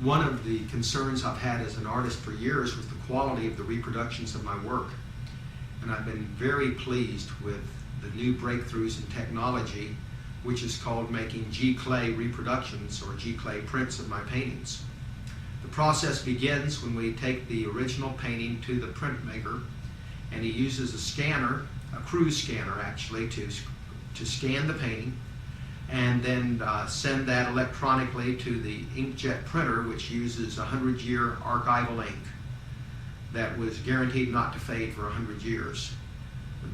One of the concerns I've had as an artist for years was the quality of the reproductions of my work. And I've been very pleased with the new breakthroughs in technology, which is called making Giclee reproductions or Giclee prints of my paintings. The process begins when we take the original painting to the printmaker, and he uses a scanner, a cruise scanner actually, to scan the painting, and then send that electronically to the inkjet printer, which uses 100-year archival ink that was guaranteed not to fade for 100 years.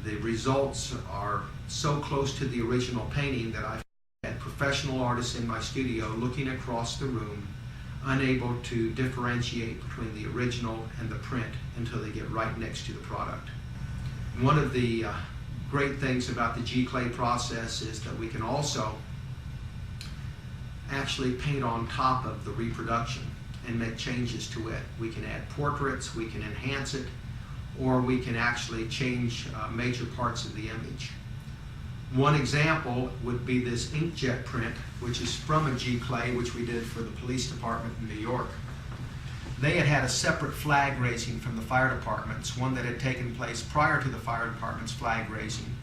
The results are so close to the original painting that I've had professional artists in my studio looking across the room, unable to differentiate between the original and the print until they get right next to the product. One of the great things about the Giclee process is that we can also actually paint on top of the reproduction and make changes to it. We can add portraits, we can enhance it, or we can actually change major parts of the image. One example would be this inkjet print, which is from a Giclee, which we did for the police department in New York. They had had a separate flag raising from the fire departments, one that had taken place prior to the fire department's flag raising,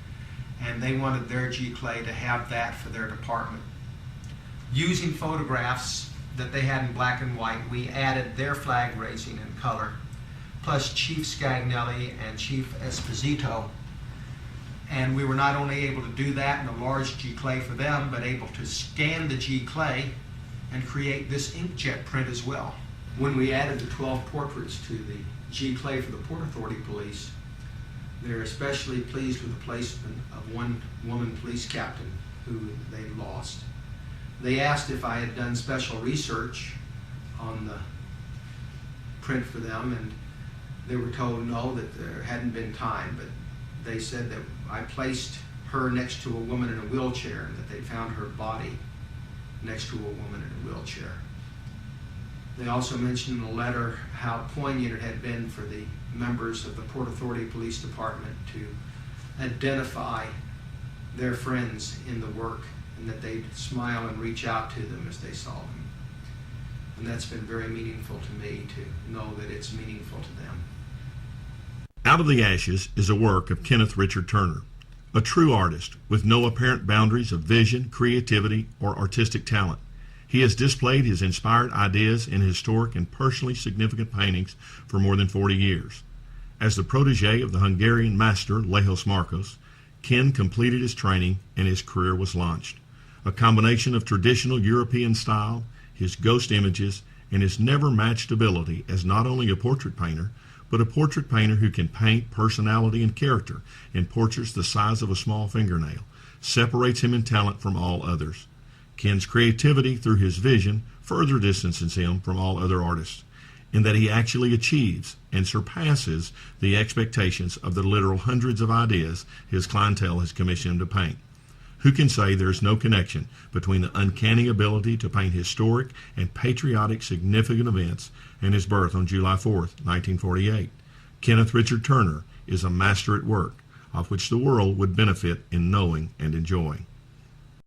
and they wanted their Giclee to have that for their department. Using photographs that they had in black and white, we added their flag raising in color, plus Chief Scagnelli and Chief Esposito. And we were not only able to do that in a large Giclee for them, but able to scan the Giclee and create this inkjet print as well. When we added the 12 portraits to the Giclee for the Port Authority Police, they're especially pleased with the placement of one woman police captain who they lost. They asked if I had done special research on the print for them, and they were told no, that there hadn't been time, but they said that I placed her next to a woman in a wheelchair and that they found her body next to a woman in a wheelchair. They also mentioned in the letter how poignant it had been for the members of the Port Authority Police Department to identify their friends in the work, and that they'd smile and reach out to them as they saw them. And that's been very meaningful to me, to know that it's meaningful to them. Out of the Ashes is a work of Kenneth Richard Turner, a true artist with no apparent boundaries of vision, creativity, or artistic talent. He has displayed his inspired ideas in historic and personally significant paintings for more than 40 years. As the protege of the Hungarian master Lajos Markos, Ken completed his training and his career was launched. A combination of traditional European style, his ghost images, and his never-matched ability as not only a portrait painter, but a portrait painter who can paint personality and character in portraits the size of a small fingernail, separates him in talent from all others. Ken's creativity through his vision further distances him from all other artists, in that he actually achieves and surpasses the expectations of the literal hundreds of ideas his clientele has commissioned him to paint. Who can say there is no connection between the uncanny ability to paint historic and patriotic significant events and his birth on July 4th, 1948? Kenneth Richard Turner is a master at work, of which the world would benefit in knowing and enjoying.